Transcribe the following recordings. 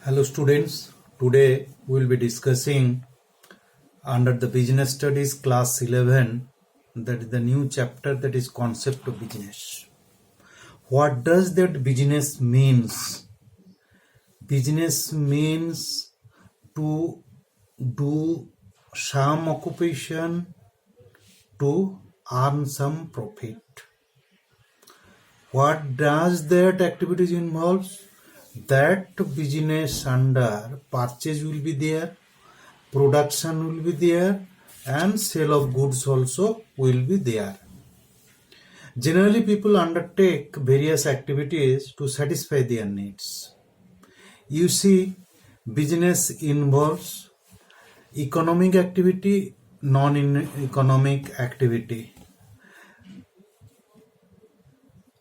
Hello students, today we will be discussing under the business studies class 11, that is the new chapter, that is concept of business. What does that business means? Business means to do some occupation to earn some profit. What does that activities involves? That business under purchase will be there, production will be there, and sale of goods also will be there. Generally, people undertake various activities to satisfy their needs. You see, business involves economic activity, non-economic activity.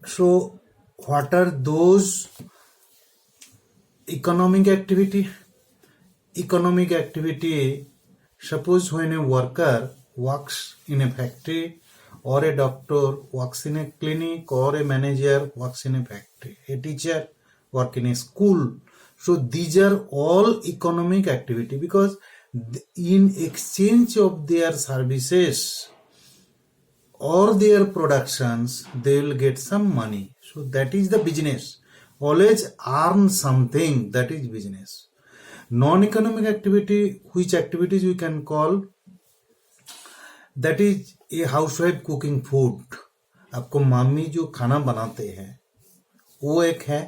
So, what are those economic activity? Economic activity, suppose when a worker works in a factory, or a doctor works in a clinic, or a manager works in a factory, a teacher works in a school. So these are all economic activity, because in exchange of their services or their productions, they will get some money. So that is the business. Always earn something, that is business. Non-economic activity, which activities we can call, that is a housewife cooking food. आपको mummy जो खाना बनाते हैं वो एक है.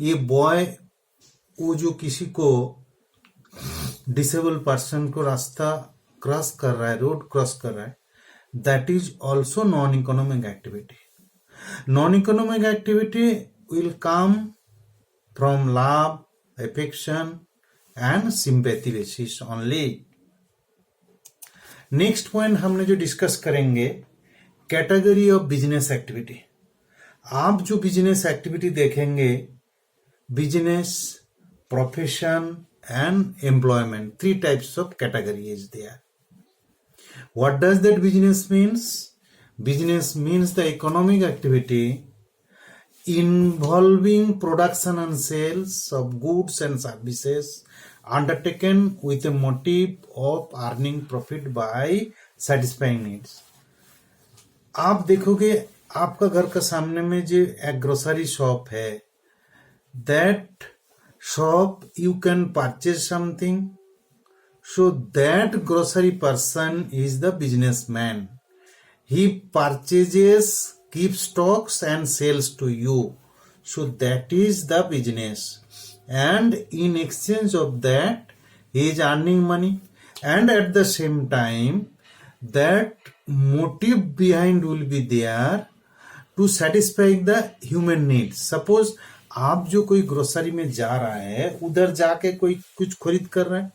ये boy वो जो किसी को डिसेबल पर्सन को रास्ता क्रॉस कर रहा है, रोड क्रॉस कर रहा है, that is also non-economic activity. Non-economic activity will come from love, affection and sympathy basis only. Next point हमने जो डिस्कस करेंगे, कैटेगरी ऑफ बिजनेस एक्टिविटी. आप जो बिजनेस एक्टिविटी देखेंगे, business, profession and employment, 3 types of category is there. What does that business means? Business means the economic activity involving production and sales of goods and services undertaken with a motive of earning profit by satisfying needs. आप देखोगे आपका घर का सामने में जो एक grocery shop है, that shop you can purchase something. So that grocery person is the businessman. He purchases, keeps stocks and sells to you. So that is the business. And in exchange of that, he is earning money. And at the same time, that motive behind will be there to satisfy the human needs. Suppose आप जो कोई grocery में जा रहा है, उधर जाके कोई कुछ खरीद कर रहा है,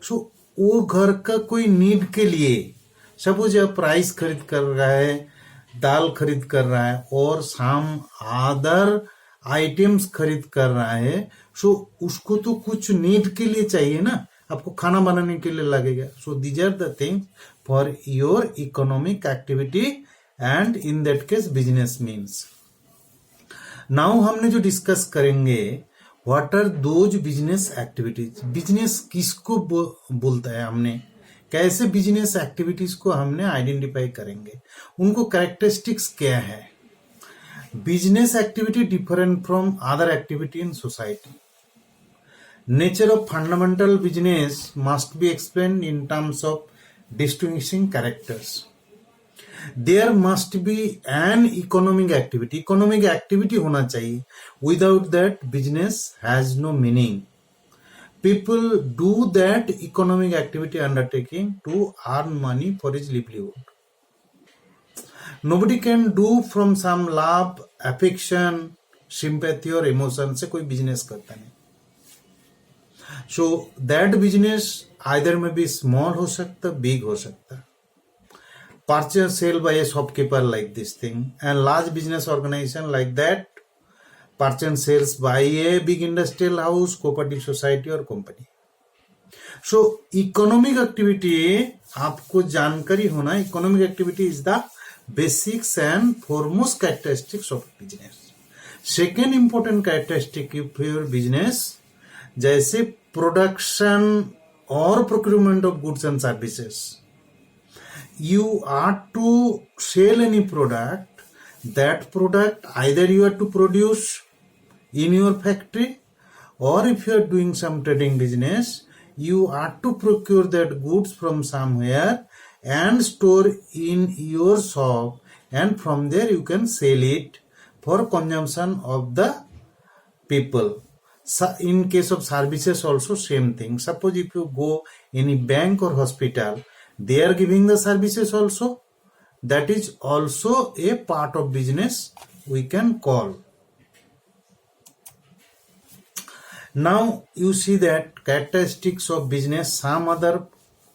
सो वो घर का कोई नीड के लिए, सपोज आप राइस खरीद कर रहा है, दाल खरीद कर रहा है, और सम अदर आइटम्स खरीद कर रहा है, सो उसको तो कुछ नीड के लिए चाहिए ना, आपको खाना बनाने के लिए लगेगा. So these are the things for your economic activity, and in that case business means. Now हमने जो डिस्कस करेंगे, what are those business activities. Business किसको बोलता है, हमने कैसे बिजनेस एक्टिविटीज को हमने आइडेंटिफाई करेंगे, उनको कैरेक्टरिस्टिक्स क्या है. Business activity different from other activity in society. Nature of fundamental business must be explained in terms of distinguishing characters. There must be an economic activity. Economic activity होना चाहिए. Without that business has no meaning. People do that economic activity undertaking to earn money for his livelihood. Nobody can do from some love, affection, sympathy or emotion से कोई business करता नहीं. So that business either may be small हो सकता, big हो सकता. Purchase sale by a shopkeeper like this thing, and large business organization like that purchase sales by a big industrial house, cooperative society or company. So economic activity, आपको जानकारी होना, economic activity is the basics and foremost characteristics of business. Second important characteristic of your business, जैसे production और procurement of goods and services. You are to sell any product. That product either you are to produce in your factory, or if you are doing some trading business, you are to procure that goods from somewhere and store in your shop, and from there you can sell it for consumption of the people. So in case of services also same thing. Suppose if you go any bank or hospital, they are giving the services also. That is also a part of business we can call. Now you see that characteristics of business, some other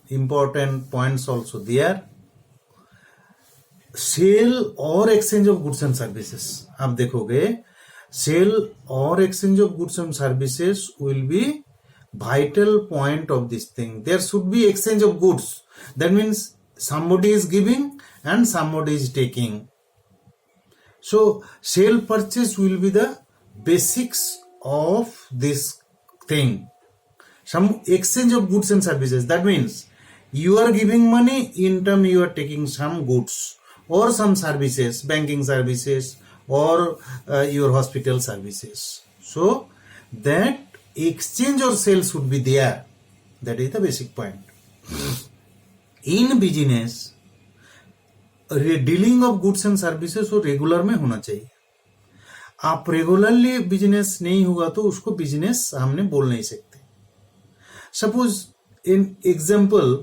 important points also there. Sale और exchange of goods and services. आप देखोगे sale और exchange of goods and services will be vital point of this thing. There should be exchange of goods. That means somebody is giving and somebody is taking. So sale purchase will be the basics of this thing. Some exchange of goods and services. That means you are giving money, in turn you are taking some goods or some services, banking services or your hospital services. So that exchange or sale should be there. That is the basic point. In business, dealing of goods and services वो regular में होना चाहिए. आप regularly business नहीं होगा तो उसको business हमने बोल नहीं सकते. सपोज इन एग्जाम्पल,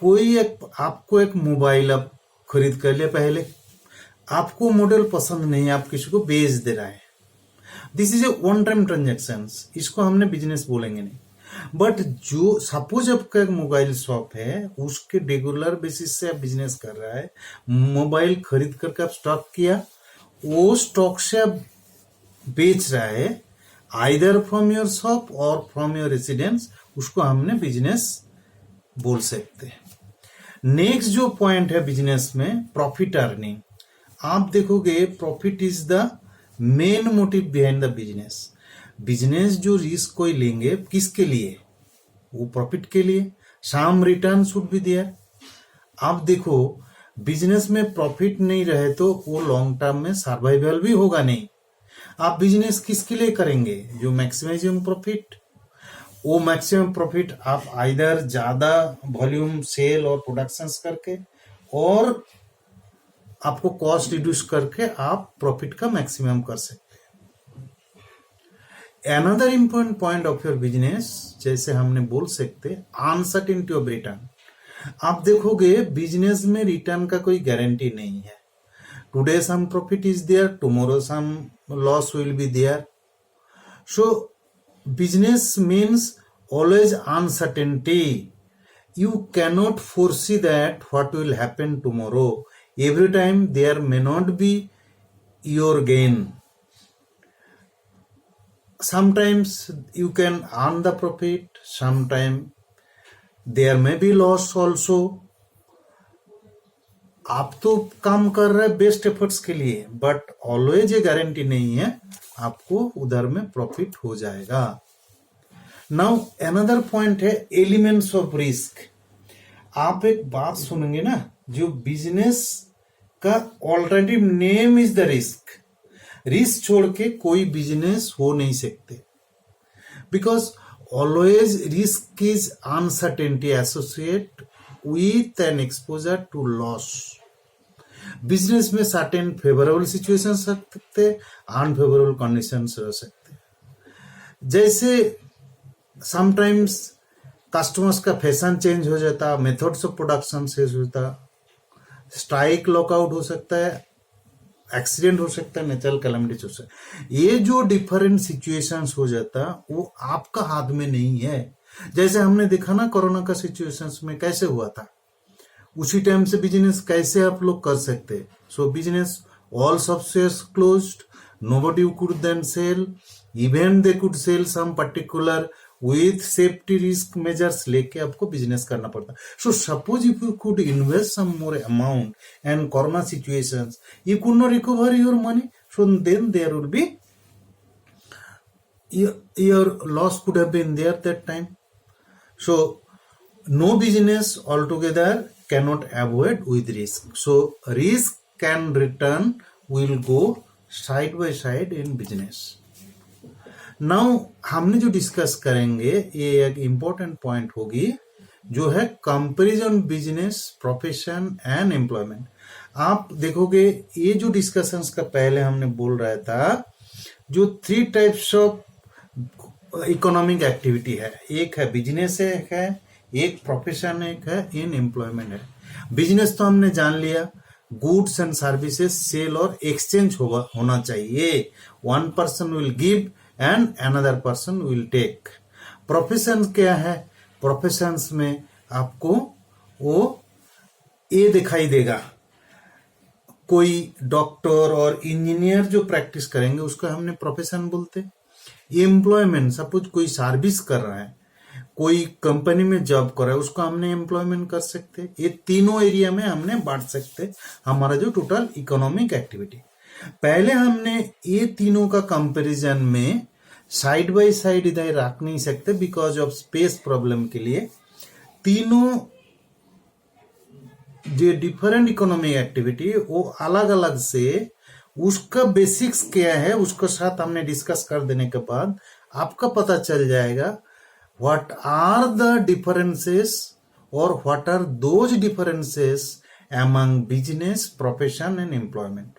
कोई आपको एक मोबाइल आप खरीद कर लिया, पहले आपको मॉडल पसंद नहीं है, आप किसी को बेच दे रहा है. This is a one time transaction, इसको हमने बिजनेस बोलेंगे नहीं. बट जो सपोज आपका एक मोबाइल शॉप है, उसके रेगुलर बेसिस से आप बिजनेस कर रहा है, मोबाइल खरीद करके आप स्टॉक किया, वो स्टॉक से आप बेच रहा है, आइदर फ्रॉम योर शॉप और फ्रॉम योर रेसिडेंस, उसको हमने बिजनेस बोल सकते हैं. नेक्स्ट जो पॉइंट है बिजनेस में, प्रॉफिट अर्निंग. आप देखोगे profit is the main motive behind the business. Business जो रिस्क कोई लेंगे किसके लिए? वो प्रॉफिट के लिए. Some return should be there. आप देखो बिजनेस में प्रॉफिट नहीं रहे तो वो लॉन्ग टर्म में सर्वाइवल भी होगा नहीं. आप बिजनेस किसके लिए करेंगे? जो मैक्सिमाइजिंग प्रॉफिट. वो मैक्सिमम प्रॉफिट आप आइदर ज्यादा वॉल्यूम सेल और प्रोडक्शन करके, और आपको कॉस्ट रिड्यूस करके आप प्रॉफिट का मैक्सिमम कर सकते हैं. Another important point of your business, जैसे हमने बोल सकते अनसर्टेनिटी ऑफ रिटर्न. आप देखोगे बिजनेस में रिटर्न का कोई गारंटी नहीं है. Today some profit is there, tomorrow some loss will be there. So business means always uncertainty. You cannot foresee that what will happen tomorrow. Every time there may not be your gain. Sometimes you can earn the profit, sometimes there may be loss also. आप तो काम कर रहे हैं best efforts के लिए, but always ये guarantee नहीं है आपको उधर में प्रॉफिट हो जाएगा. नाउ अनदर पॉइंट है एलिमेंट्स ऑफ रिस्क. आप एक बात सुनेंगे ना, जो बिजनेस का alternative name is the risk. Risk छोड़ के कोई बिजनेस हो नहीं सकते, because always risk is uncertainty associate with an exposure to loss. Business में सर्टेन फेवरेबल सिचुएशन रह सकते, अनफेवरेबल कंडीशन रह सकते. जैसे समटाइम्स कस्टमर्स का फैशन चेंज हो जाता, मेथड्स ऑफ प्रोडक्शन चेंज होता, स्ट्राइक लॉकआउट हो सकता है, एक्सीडेंट हो सकता है, नेचुरल कैलामिटीज हो सकता है. ये जो डिफरेंट सिचुएशंस हो जाता वो आपका हाथ में नहीं है. जैसे हमने देखा ना कोरोना का सिचुएशंस में कैसे हुआ था, उसी टाइम से बिजनेस कैसे आप लोग कर सकते. सो business all shops closed, nobody could then sell, even they could sell some particular with safety risk measures लेके आपको बिजनेस करना पड़ता. So suppose if you could invest some more amount and corona situations, you could not recover your money, so then there will be your loss could have been there that time. So no business altogether cannot avoid with risk. So risk and return will go side by side in business. Now हमने जो discuss करेंगे ये एक important point होगी जो है comparison business profession and employment. आप देखोगे ये जो डिस्कशंस का पहले हमने बोल रहा था, जो 3 टाइप्स ऑफ इकोनॉमिक एक्टिविटी है, एक है बिजनेस है, एक प्रोफेशन एक है, इन एम्प्लॉयमेंट है। बिजनेस तो हमने जान लिया, गुड्स एंड सर्विसेज सेल और एक्सचेंज होना चाहिए। One person will give and another person will take. Profession क्या है? प्रोफेशंस में आपको वो ये दिखाई देगा, कोई डॉक्टर और इंजीनियर जो प्रैक्टिस करेंगे उसको हमने प्रोफेशन बोलते। एम्प्लॉयमेंट, सपोज कोई सर्विस कर रहा है, कोई कंपनी में जॉब कर रहा है, उसको हमने एम्प्लॉयमेंट कर सकते। ये तीनों एरिया में हमने बांट सकते हमारा जो टोटल इकोनॉमिक एक्टिविटी। पहले हमने ये तीनों का कंपैरिजन में साइड बाय साइड इधर रख नहीं सकते बिकॉज ऑफ स्पेस प्रॉब्लम के लिए। तीनों जो डिफरेंट इकोनॉमिक एक्टिविटी वो अलग अलग से उसका बेसिक्स क्या है उसके साथ हमने डिस्कस कर देने के बाद आपका पता चल जाएगा व्हाट आर द डिफरेंसेस और what are those differences among business, profession and employment.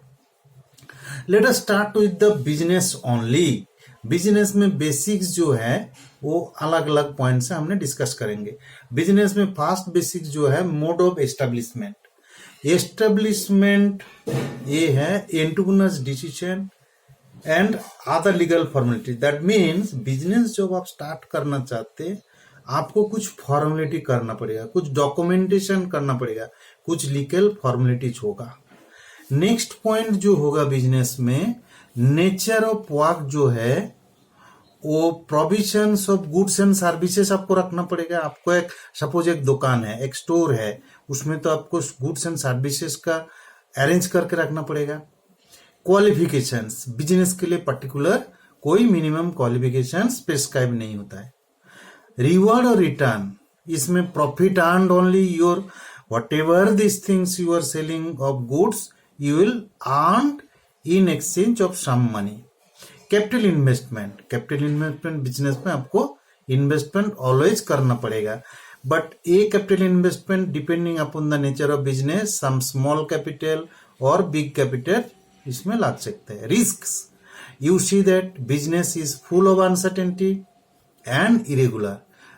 Let us start with the business only. Business में बेसिक्स जो है वो अलग अलग पॉइंट से हमने डिस्कस करेंगे। बिजनेस में फर्स्ट बेसिक्स जो है मोड ऑफ एस्टेब्लिशमेंट। एस्टेब्लिशमेंट ये है entrepreneurs decision and other legal formality. That means business जब आप स्टार्ट करना चाहते हैं आपको कुछ फॉर्मेलिटी करना पड़ेगा, कुछ डॉक्यूमेंटेशन करना पड़ेगा, कुछ लीगल फॉर्मेलिटीज होगा। नेक्स्ट पॉइंट जो होगा बिजनेस में, नेचर ऑफ वर्क जो है वो provisions of goods and services आपको रखना पड़ेगा। आपको एक सपोज एक दुकान है, एक स्टोर है, उसमें तो आपको गुड्स एंड सर्विसेज का अरेंज करके रखना पड़ेगा। क्वालिफिकेशंस, बिजनेस के लिए पर्टिकुलर कोई मिनिमम क्वालिफिकेशंस प्रिस्क्राइब नहीं होता है। रिवॉर्ड और रिटर्न, इसमें profit earned only your whatever these things you are selling of goods you will earn in exchange of some money. Capital investment, capital investment business में आपको investment always करना पड़ेगा, but ये capital investment depending upon the nature of business, some small capital और big capital इसमें लग सकते हैं। Risks, you see that business is full of uncertainty and irregular.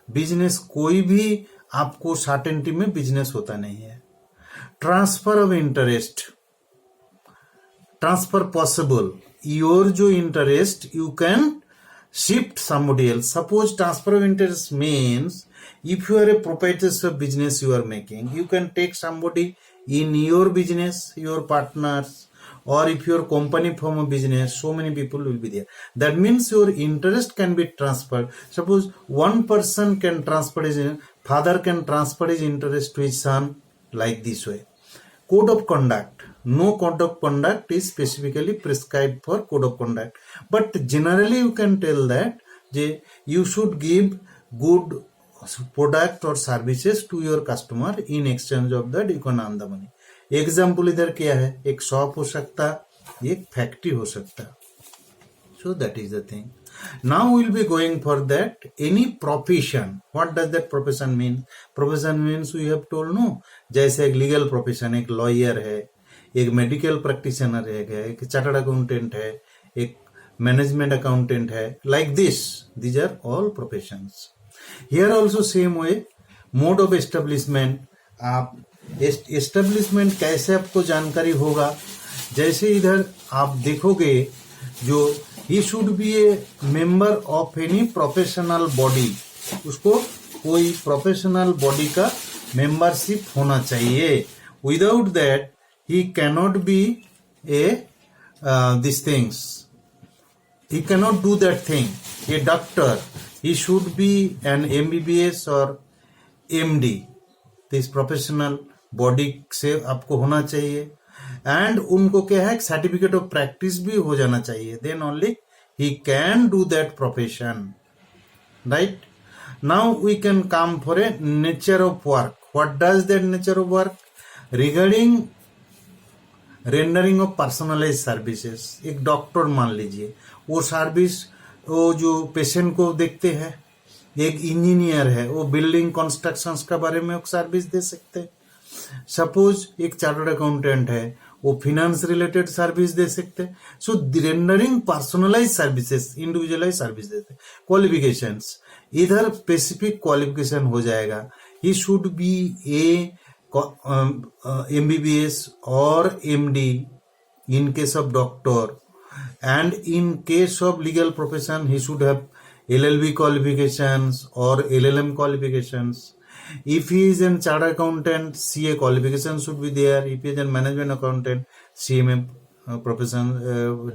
Business कोई भी आपको सर्टेनिटी में बिजनेस होता नहीं है। Transfer of interest, transfer possible, your जो interest you can shift somebody else. Suppose transfer of interest means if you are a proprietor of business you are making, you can take somebody in your business, your partners, or if your company form a business, so many people will be there. That means your interest can be transferred. Suppose one person can transfer his, father can transfer his interest to his son like this way. Code of conduct, no code of conduct is specifically prescribed for code of conduct, but generally you can tell that you should give good product or services to your customer in exchange of that you can earn the money. Example इधर क्या है, एक shop हो सकता, एक factory हो सकता। So that is the thing. Now will be going for that any profession. What does that profession mean? Profession means we have told no, जैसे एक लीगल प्रोफेशन, एक लॉयर है, एक मेडिकल प्रैक्टिशनर है, एक चार्टर्ड अकाउंटेंट है, एक management accountant है, like this, these are all professions. Here also same way, mode of establishment. आप एस्टेब्लिशमेंट कैसे आपको जानकारी होगा, जैसे इधर आप देखोगे जो he should be a member of any professional body, उसको कोई प्रोफेशनल बॉडी का मेंबरशिप होना चाहिए। Without that he cannot be a this things, he cannot do that thing. A doctor, he should be an MBBS और MD, this professional body से आपको होना चाहिए। एंड उनको क्या है, सर्टिफिकेट ऑफ प्रैक्टिस भी हो जाना चाहिए, then only he can do that profession, right? Now we can come for a nature of work. What does that nature of work? Regarding rendering of personalise services, एक doctor मान लीजिए, वो service वो जो पेशेंट को देखते हैं, एक इंजीनियर है वो बिल्डिंग कंस्ट्रक्शंस के बारे में सर्विस दे सकते हैं, सपोज एक चार्टर्ड अकाउंटेंट है वो फिनेंस रिलेटेड सर्विस दे सकते हैं. So rendering personalize services, individualize service देते हैं. क्वालिफिकेशंस, इधर स्पेसिफिक क्वालिफिकेशन हो जाएगा. He should be a MBBS or MD in case of doctor, and in case of legal profession he should have LLB qualifications or LLM qualifications. If he is a chartered accountant, CA qualification should be there. If he is a management accountant, CMA profession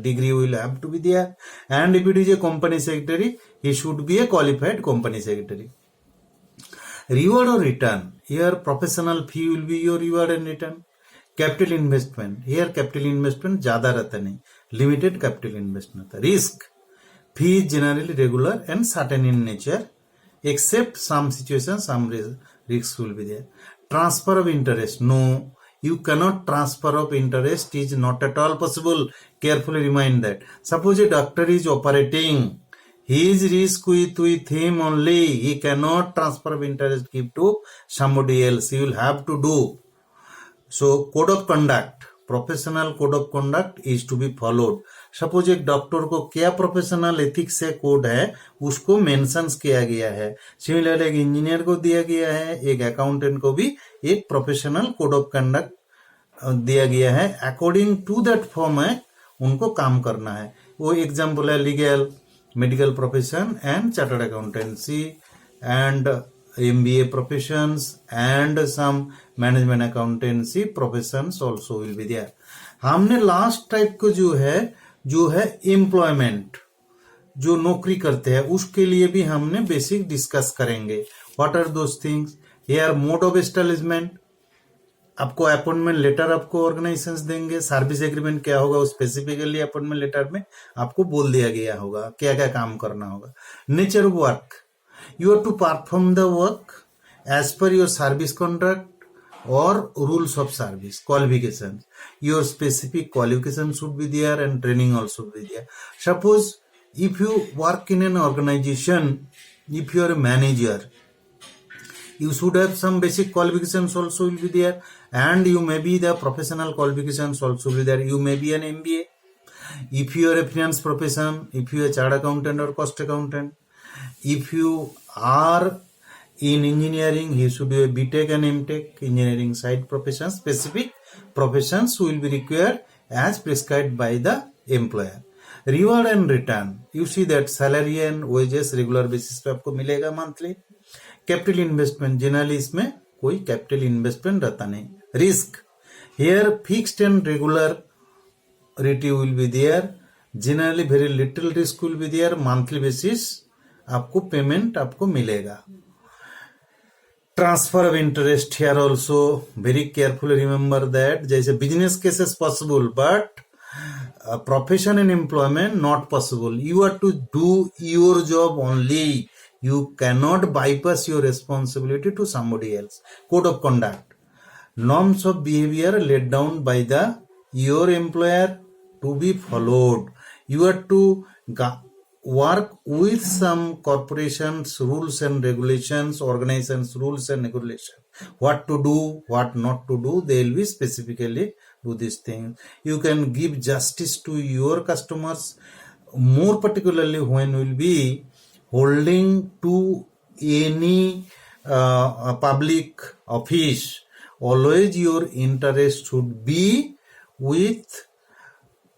degree will have to be there. And if it is a company secretary, he should be a qualified company secretary. Reward or return, here professional fee will be your reward and return. Capital investment, here capital investment ज्यादा रहता नहीं, limited capital investment. Risk, fee is generally regular and certain in nature, except some situations some risks will be there. Transfer of interest, no, you cannot transfer of interest, is not at all possible. Carefully remind that. Suppose a doctor is operating, his risk with him only, he cannot transfer of interest give to somebody else, he will have to do. So code of conduct, professional code of conduct is to be followed. Suppose एक doctor को क्या professional ethics से code है उसको mentions किया गया है. Similar एक इंजीनियर को दिया गया है, एक अकाउंटेंट को भी एक प्रोफेशनल कोड ऑफ कंडक्ट दिया गया है. अकॉर्डिंग टू दैट फॉर्मेट उनको काम करना है. वो एग्जाम्पल है legal, medical profession and chartered accountancy and MBA professions and some management accountancy professions also will be there. हमने लास्ट टाइप को जो है एम्प्लॉयमेंट, जो नौकरी करते हैं उसके लिए भी हमने बेसिक डिस्कस करेंगे. What are those things? Here mode of establishment, आपको अपॉइंटमेंट लेटर आपको ऑर्गेनाइजेशंस देंगे. सर्विस एग्रीमेंट क्या होगा, स्पेसिफिकली अपॉइंटमेंट लेटर में आपको बोल दिया गया होगा क्या क्या काम करना होगा. Nature of work, you have to perform the work as per your service contract और rules of service. Qualification, your specific qualification should be there and training also be there. Suppose if you work in an organization, if you are a manager, you should have some basic qualifications also will be there, and you may be the professional qualifications also will be there. You may be an MBA. If you are a finance profession, if you are a chartered accountant or cost accountant, if you are in engineering, you should do a BTech and MTech, engineering side professions. Specific professions will be required as prescribed by the employer. Reward and return, you see that salary and wages regular basis पे आपको मिलेगा monthly. Capital investment, generally इसमें कोई capital investment रहता नहीं. Risk, here fixed and regular rate will be there, generally very little risk will be there. Monthly basis आपको payment आपको मिलेगा. Transfer of interest, here also very carefully remember that, जैसे business cases possible but profession and employment not possible. You are to do your job only. You cannot bypass your responsibility to somebody else. Code of conduct, norms of behavior laid down by your employer to be followed. You are to work with some corporations rules and regulations, organizations rules and regulations. What to do, what not to do, they will be specifically do these things. You can give justice to your customers, more particularly when will be holding to any public office. Always your interest should be with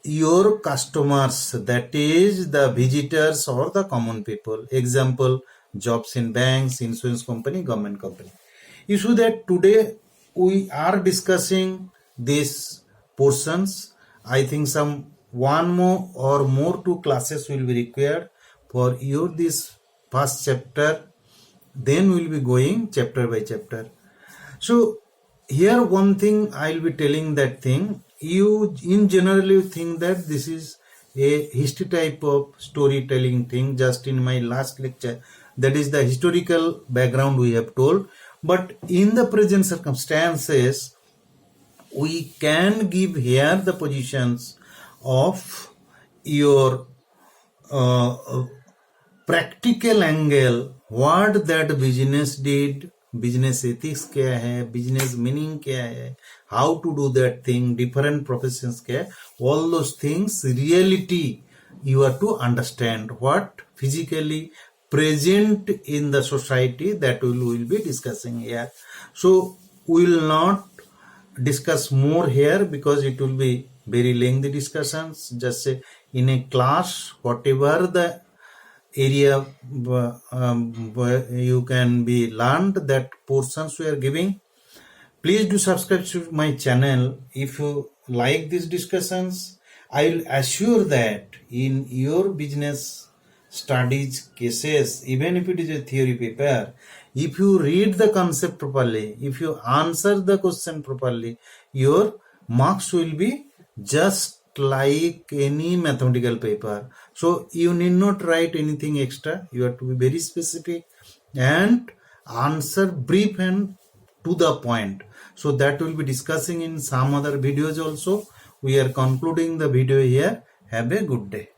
your customers, that is the visitors or the common people. Example, jobs in banks, insurance company, government company. You see that today we are discussing these portions. I think some one more or more 2 classes will be required for your this first chapter, then we'll be going chapter by chapter. So here one thing I'll be telling that thing, you in generally think that this is a history type of storytelling thing just in my last lecture. That is the historical background we have told. But in the present circumstances, we can give here the positions of your practical angle, what that business did, business ethics क्या है, business meaning क्या है, how to do that thing, different professions क्या है, all those things, reality you have to understand what physically present in the society, that we will be discussing here. So we will not discuss more here because it will be very lengthy discussions. Just say in a class, whatever the area you can be learned, that portions we are giving. Please do subscribe to my channel. If you like these discussions, I will assure that in your business studies cases, even if it is a theory paper, if you read the concept properly, if you answer the question properly, your marks will be just like any mathematical paper. So you need not write anything extra. You have to be very specific and answer brief and to the point. So that will be discussing in some other videos also. We are concluding the video here. Have a good day.